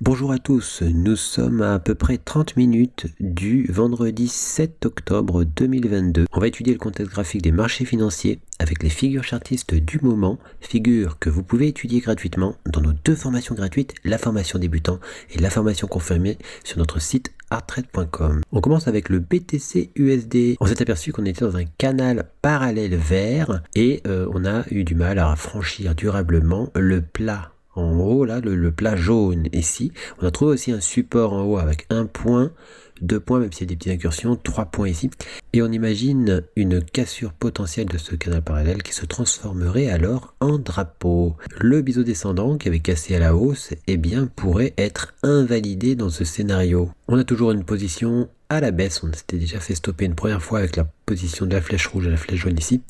Bonjour à tous, nous sommes à peu près 30 minutes du vendredi 7 octobre 2022. On va étudier le contexte graphique des marchés financiers avec les figures chartistes du moment, figures que vous pouvez étudier gratuitement dans nos deux formations gratuites, la formation débutant et la formation confirmée sur notre site arttrade.com. On commence avec le BTC USD. On s'est aperçu qu'on était dans un canal parallèle vert et on a eu du mal à franchir durablement le plat. En haut, là, le plat jaune ici. On a trouvé aussi un support en haut avec 1 point, 2 points, même s'il y a des petites incursions, 3 points ici. Et on imagine une cassure potentielle de ce canal parallèle qui se transformerait alors en drapeau. Le biseau descendant qui avait cassé à la hausse, eh bien, pourrait être invalidé dans ce scénario. On a toujours une position à la baisse, on s'était déjà fait stopper une première fois avec la position de la flèche rouge et la flèche jaune ici,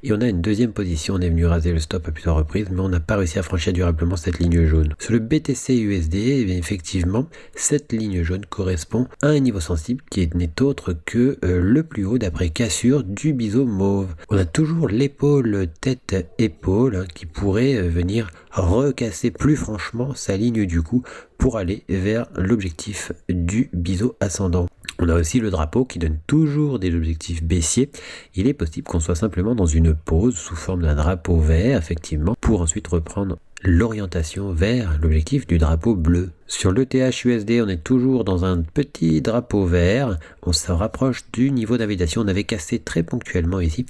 et on a une deuxième position, on est venu raser le stop à plusieurs reprises, mais on n'a pas réussi à franchir durablement cette ligne jaune. Sur le BTC USD, eh bien, effectivement, cette ligne jaune correspond à un niveau sensible qui n'est autre que le plus haut d'après cassure du biseau mauve. On a toujours l'épaule tête-épaule qui pourrait venir recasser plus franchement sa ligne du coup pour aller vers l'objectif du biseau ascendant. On a aussi le drapeau qui donne toujours des objectifs baissiers. Il est possible qu'on soit simplement dans une pause sous forme d'un drapeau vert, effectivement, pour ensuite reprendre l'orientation vers l'objectif du drapeau bleu. Sur l'ETH USD, on est toujours dans un petit drapeau vert. On se rapproche du niveau d'invalidation. On avait cassé très ponctuellement ici,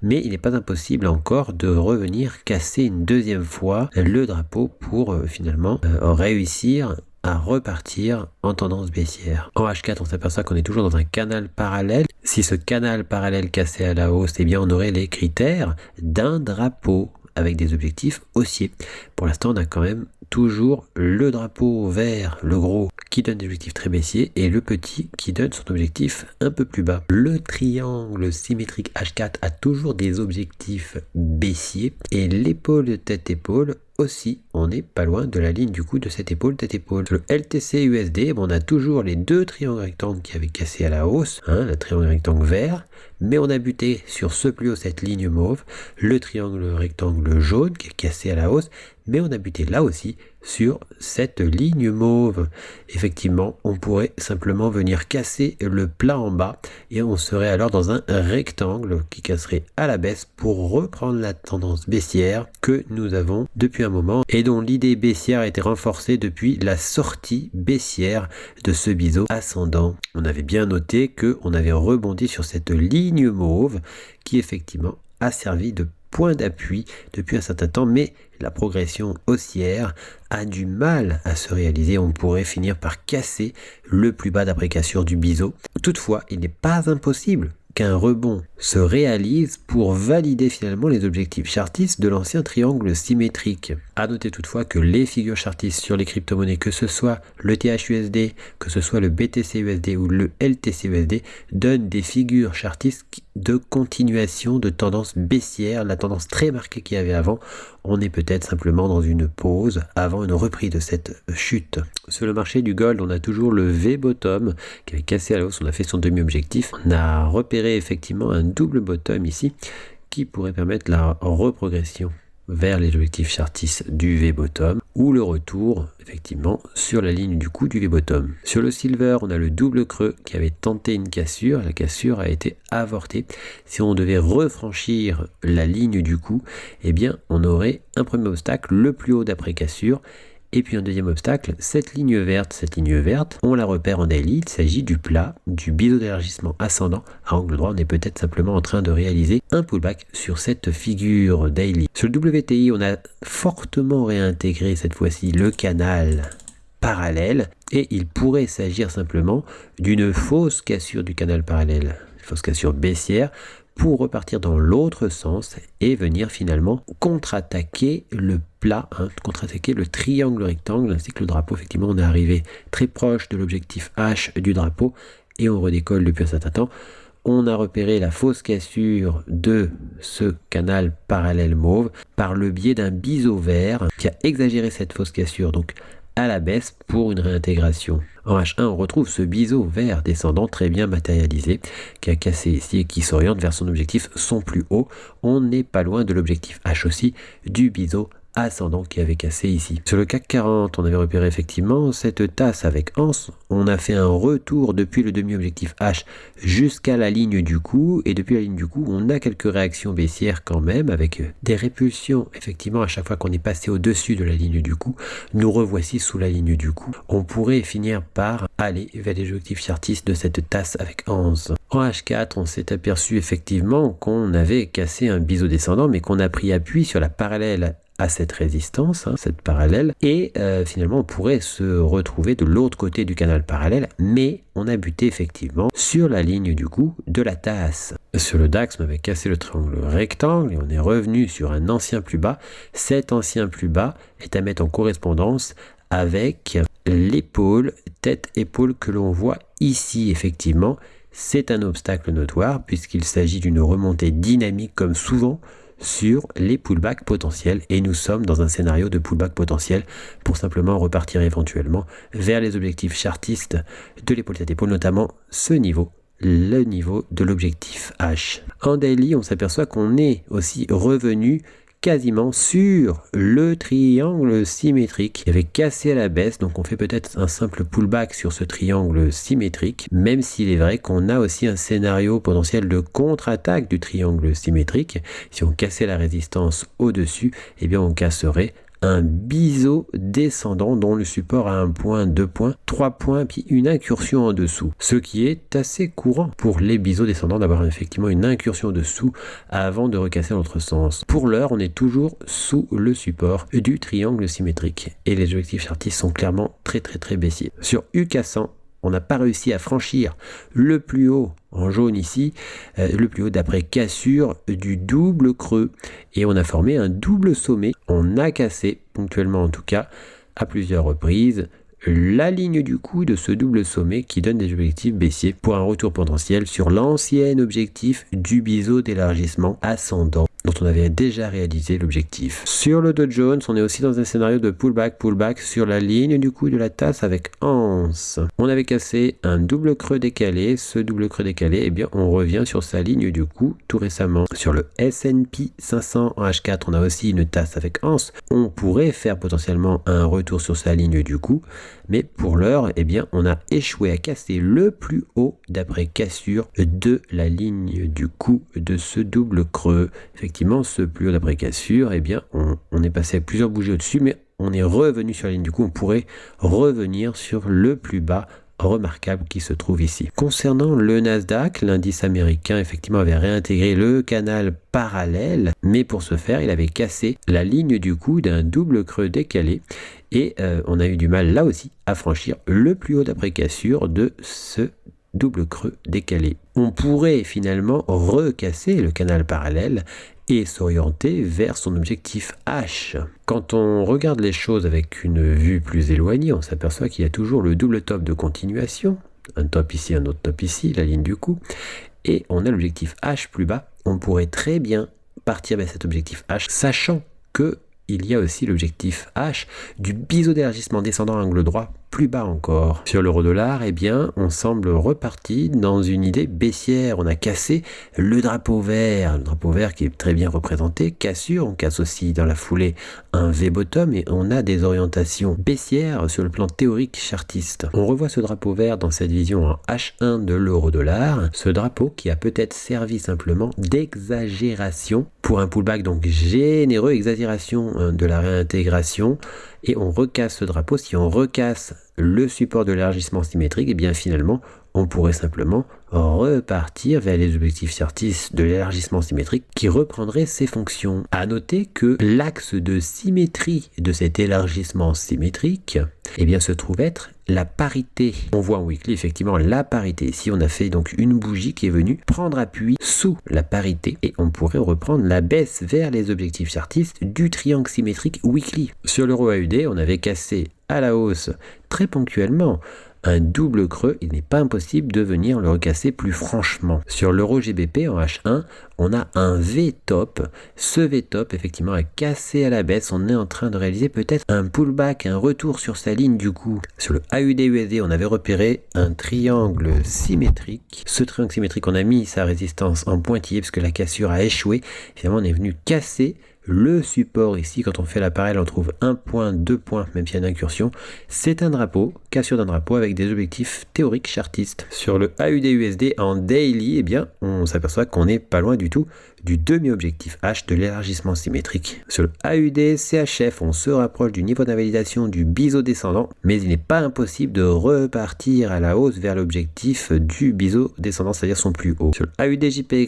mais il n'est pas impossible encore de revenir casser une deuxième fois le drapeau pour finalement réussir à repartir en tendance baissière. En H4, on s'aperçoit qu'on est toujours dans un canal parallèle. Si ce canal parallèle cassait à la hausse, eh bien on aurait les critères d'un drapeau avec des objectifs haussiers. Pour l'instant, on a quand même toujours le drapeau vert, le gros, qui donne des objectifs très baissiers, et le petit qui donne son objectif un peu plus bas. Le triangle symétrique H4 a toujours des objectifs baissiers, et l'épaule tête-épaule aussi, on n'est pas loin de la ligne du coup de cette épaule tête-épaule. Le LTC USD, on a toujours les deux triangles rectangles qui avaient cassé à la hausse, le triangle rectangle vert, mais on a buté sur ce plus haut, cette ligne mauve, le triangle rectangle jaune qui est cassé à la hausse, mais on a buté là aussi sur cette ligne mauve. Effectivement, on pourrait simplement venir casser le plat en bas et on serait alors dans un rectangle qui casserait à la baisse pour reprendre la tendance baissière que nous avons depuis un moment et dont l'idée baissière a été renforcée depuis la sortie baissière de ce biseau ascendant. On avait bien noté qu'on avait rebondi sur cette ligne mauve qui effectivement a servi de point d'appui depuis un certain temps, mais la progression haussière a du mal à se réaliser. On pourrait finir par casser le plus bas d'après cassure du biseau. Toutefois, il n'est pas impossible qu'un rebond se réalise pour valider finalement les objectifs chartistes de l'ancien triangle symétrique. À noter toutefois que les figures chartistes sur les crypto-monnaies, que ce soit le THUSD, que ce soit le BTC USD ou le LTC USD, donnent des figures chartistes de continuation de tendance baissière, la tendance très marquée qu'il y avait avant. On est peut-être simplement dans une pause avant une reprise de cette chute. Sur le marché du gold, on a toujours le V-bottom qui avait cassé à la hausse, on a fait son demi-objectif. On a repéré effectivement un double bottom ici qui pourrait permettre la reprogression vers les objectifs chartistes du V-bottom ou le retour effectivement sur la ligne du coup du V-bottom. Sur le silver, on a le double creux qui avait tenté une cassure. La cassure a été avortée. Si on devait refranchir la ligne du coup, eh bien on aurait un premier obstacle, le plus haut d'après cassure. Et puis un deuxième obstacle, cette ligne verte, on la repère en daily, il s'agit du plat, du biseau d'élargissement ascendant. À angle droit, on est peut-être simplement en train de réaliser un pullback sur cette figure daily. Sur le WTI, on a fortement réintégré cette fois-ci le canal parallèle et il pourrait s'agir simplement d'une fausse cassure du canal parallèle, une fausse cassure baissière, pour repartir dans l'autre sens et venir finalement contre-attaquer le plat, contre-attaquer le triangle rectangle ainsi que le drapeau. Effectivement, on est arrivé très proche de l'objectif H du drapeau et on redécolle depuis un certain temps. On a repéré la fausse cassure de ce canal parallèle mauve par le biais d'un biseau vert qui a exagéré cette fausse cassure, donc à la baisse pour une réintégration. En H1, on retrouve ce biseau vert descendant très bien matérialisé qui a cassé ici et qui s'oriente vers son objectif son plus haut. On n'est pas loin de l'objectif H aussi du biseau ascendant qui avait cassé ici. Sur le CAC 40, on avait repéré effectivement cette tasse avec anse. On a fait un retour depuis le demi-objectif H jusqu'à la ligne du coup, et depuis la ligne du coup, on a quelques réactions baissières quand même, avec des répulsions effectivement à chaque fois qu'on est passé au-dessus de la ligne du coup. Nous revoici sous la ligne du coup. On pourrait finir par aller vers les objectifs chartistes de cette tasse avec anse. En H4, on s'est aperçu effectivement qu'on avait cassé un biseau descendant, mais qu'on a pris appui sur la parallèle à cette résistance, cette parallèle, et finalement on pourrait se retrouver de l'autre côté du canal parallèle, mais on a buté effectivement sur la ligne du coup de la tasse. Sur le DAX, on avait cassé le triangle rectangle et on est revenu sur un ancien plus bas. Cet ancien plus bas est à mettre en correspondance avec l'épaule, tête-épaule que l'on voit ici effectivement. C'est un obstacle notoire puisqu'il s'agit d'une remontée dynamique comme souvent sur les pullbacks potentiels, et nous sommes dans un scénario de pullback potentiel pour simplement repartir éventuellement vers les objectifs chartistes de l'épaule tête-épaule, notamment ce niveau, le niveau de l'objectif H. En daily, on s'aperçoit qu'on est aussi revenu quasiment sur le triangle symétrique qui avait cassé à la baisse, donc on fait peut-être un simple pullback sur ce triangle symétrique, même s'il est vrai qu'on a aussi un scénario potentiel de contre-attaque du triangle symétrique. Si on cassait la résistance au-dessus, eh bien on casserait un biseau descendant dont le support a 1 point, 2 points, 3 points, puis une incursion en dessous. Ce qui est assez courant pour les biseaux descendants d'avoir effectivement une incursion dessous avant de recasser l'autre sens. Pour l'heure, on est toujours sous le support du triangle symétrique et les objectifs chartistes sont clairement très baissiers. Sur UK100, on n'a pas réussi à franchir le plus haut en jaune ici, le plus haut d'après cassure du double creux, et on a formé un double sommet. On a cassé, ponctuellement en tout cas, à plusieurs reprises, la ligne du coup de ce double sommet qui donne des objectifs baissiers pour un retour potentiel sur l'ancien objectif du biseau d'élargissement ascendant dont on avait déjà réalisé l'objectif. Sur le Dow Jones, on est aussi dans un scénario de pullback sur la ligne du coup de la tasse avec anse. On avait cassé un double creux décalé. Ce double creux décalé, eh bien, on revient sur sa ligne du coup tout récemment. Sur le S&P 500 en H4, on a aussi une tasse avec anse. On pourrait faire potentiellement un retour sur sa ligne du coup, mais pour l'heure, eh bien, on a échoué à casser le plus haut d'après cassure de la ligne du coup de ce double creux. Effectivement, ce plus haut d'après cassure, eh bien, on est passé à plusieurs bougies au-dessus, mais on est revenu sur la ligne du coup. On pourrait revenir sur le plus bas remarquable qui se trouve ici. Concernant le Nasdaq, l'indice américain effectivement avait réintégré le canal parallèle, mais pour ce faire, il avait cassé la ligne du coup d'un double creux décalé et on a eu du mal là aussi à franchir le plus haut d'après cassure de ce double creux décalé. On pourrait finalement recasser le canal parallèle et s'orienter vers son objectif H. Quand on regarde les choses avec une vue plus éloignée, on s'aperçoit qu'il y a toujours le double top de continuation, un top ici, un autre top ici, la ligne du coup, et on a l'objectif H plus bas. On pourrait très bien partir vers cet objectif H, sachant que il y a aussi l'objectif H du biseau d'élargissement descendant angle droit plus bas encore. Sur l'euro-dollar, eh bien, on semble reparti dans une idée baissière. On a cassé le drapeau vert qui est très bien représenté. Cassure, on casse aussi dans la foulée un V-bottom et on a des orientations baissières sur le plan théorique chartiste. On revoit ce drapeau vert dans cette vision en H1 de l'euro-dollar. Ce drapeau qui a peut-être servi simplement d'exagération pour un pullback donc généreux, exagération de la réintégration, et on recasse ce drapeau. Si on recasse le support de l'élargissement symétrique, et bien finalement on pourrait simplement repartir vers les objectifs chartistes de l'élargissement symétrique qui reprendraient ses fonctions. À noter que l'axe de symétrie de cet élargissement symétrique, eh bien, se trouve être la parité. On voit en weekly effectivement la parité. Ici, on a fait donc une bougie qui est venue prendre appui sous la parité et on pourrait reprendre la baisse vers les objectifs chartistes du triangle symétrique weekly. Sur l'euro AUD, on avait cassé à la hausse très ponctuellement un double creux, il n'est pas impossible de venir le recasser plus franchement. Sur l'euro GBP en H1, on a un V-top. Ce V-top, effectivement, a cassé à la baisse. On est en train de réaliser peut-être un pullback, un retour sur sa ligne du coup. Sur le AUD-USD, on avait repéré un triangle symétrique. Ce triangle symétrique, on a mis sa résistance en pointillé parce que la cassure a échoué. Finalement, on est venu casser Le support ici, quand on fait l'appareil, on trouve 1 point, 2 points, même s'il y a une incursion. C'est un drapeau, cassure d'un drapeau avec des objectifs théoriques chartistes. Sur le AUD-USD en daily, eh bien, on s'aperçoit qu'on n'est pas loin du tout du demi-objectif H de l'élargissement symétrique. Sur le AUD-CHF, on se rapproche du niveau d'invalidation du biseau descendant, mais il n'est pas impossible de repartir à la hausse vers l'objectif du biseau descendant, c'est-à-dire son plus haut. Sur le AUD-JPY,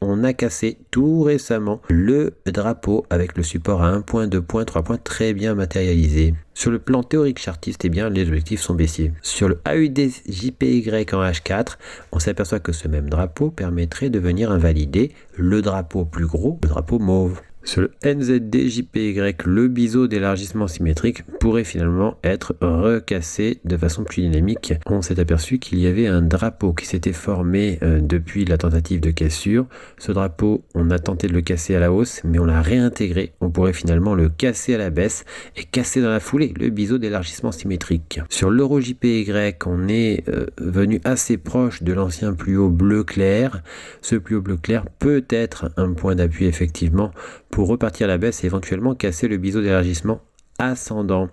on a cassé tout récemment le drapeau avec le support à 1 point, 2 points, 3 points très bien matérialisé. Sur le plan théorique chartiste, eh bien, les objectifs sont baissiers. Sur le AUD-JPY en H4, on s'aperçoit que ce même drapeau permettrait de venir invalider le drapeau plus gros, le drapeau mauve. Sur le NZD-JPY, le biseau d'élargissement symétrique pourrait finalement être recassé de façon plus dynamique. On s'est aperçu qu'il y avait un drapeau qui s'était formé depuis la tentative de cassure. Ce drapeau, on a tenté de le casser à la hausse, mais on l'a réintégré. On pourrait finalement le casser à la baisse et casser dans la foulée le biseau d'élargissement symétrique. Sur l'Euro-JPY, on est venu assez proche de l'ancien plus haut bleu clair. Ce plus haut bleu clair peut être un point d'appui effectivement pour repartir à la baisse et éventuellement casser le biseau d'élargissement ascendant.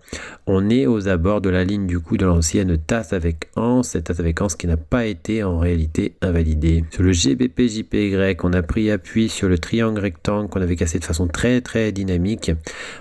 On est aux abords de la ligne du coup de l'ancienne tasse avec anse, cette tasse avec anse qui n'a pas été en réalité invalidée. Sur le GBP-JPY, on a pris appui sur le triangle rectangle qu'on avait cassé de façon très dynamique.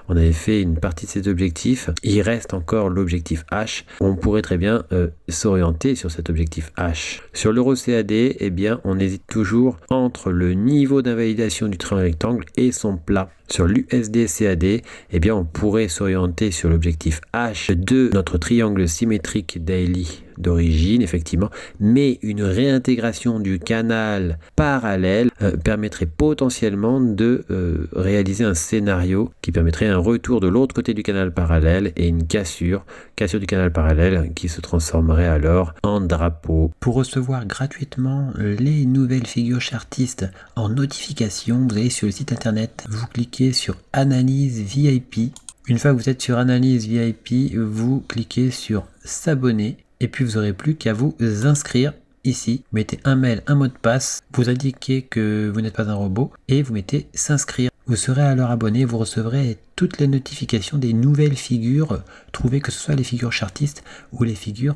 On avait fait une partie de ces objectifs. Il reste encore l'objectif H. On pourrait très bien s'orienter sur cet objectif H. Sur l'euro CAD, eh bien, on hésite toujours entre le niveau d'invalidation du triangle rectangle et son plat. Sur l'USD CAD, eh bien, on pourrait s'orienter sur l'objectif H de notre triangle symétrique daily d'origine, effectivement, mais une réintégration du canal parallèle permettrait potentiellement de réaliser un scénario qui permettrait un retour de l'autre côté du canal parallèle et une cassure du canal parallèle qui se transformerait alors en drapeau. Pour recevoir gratuitement les nouvelles figures chartistes en notification, vous allez sur le site internet, vous cliquez sur Analyse VIP. Une fois que vous êtes sur Analyse VIP, vous cliquez sur S'abonner. Et puis vous n'aurez plus qu'à vous inscrire ici. Vous mettez un mail, un mot de passe, vous indiquez que vous n'êtes pas un robot et vous mettez s'inscrire. Vous serez alors abonné, vous recevrez toutes les notifications des nouvelles figures trouvées, que ce soit les figures chartistes ou les figures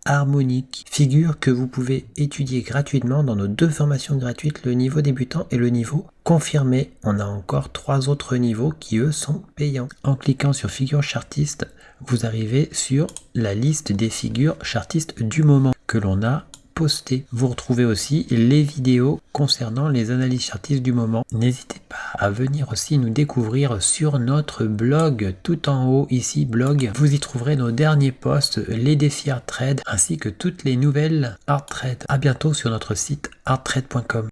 harmoniques. Figures que vous pouvez étudier gratuitement dans nos 2 formations gratuites, le niveau débutant et le niveau confirmé. On a encore 3 autres niveaux qui eux sont payants. En cliquant sur figures chartistes, vous arrivez sur la liste des figures chartistes du moment que l'on a postées. Vous retrouvez aussi les vidéos concernant les analyses chartistes du moment. N'hésitez pas à venir aussi nous découvrir sur notre blog, tout en haut ici, blog. Vous y trouverez nos derniers posts, les défis Art Trade, ainsi que toutes les nouvelles Art Trade. À bientôt sur notre site arttrade.com.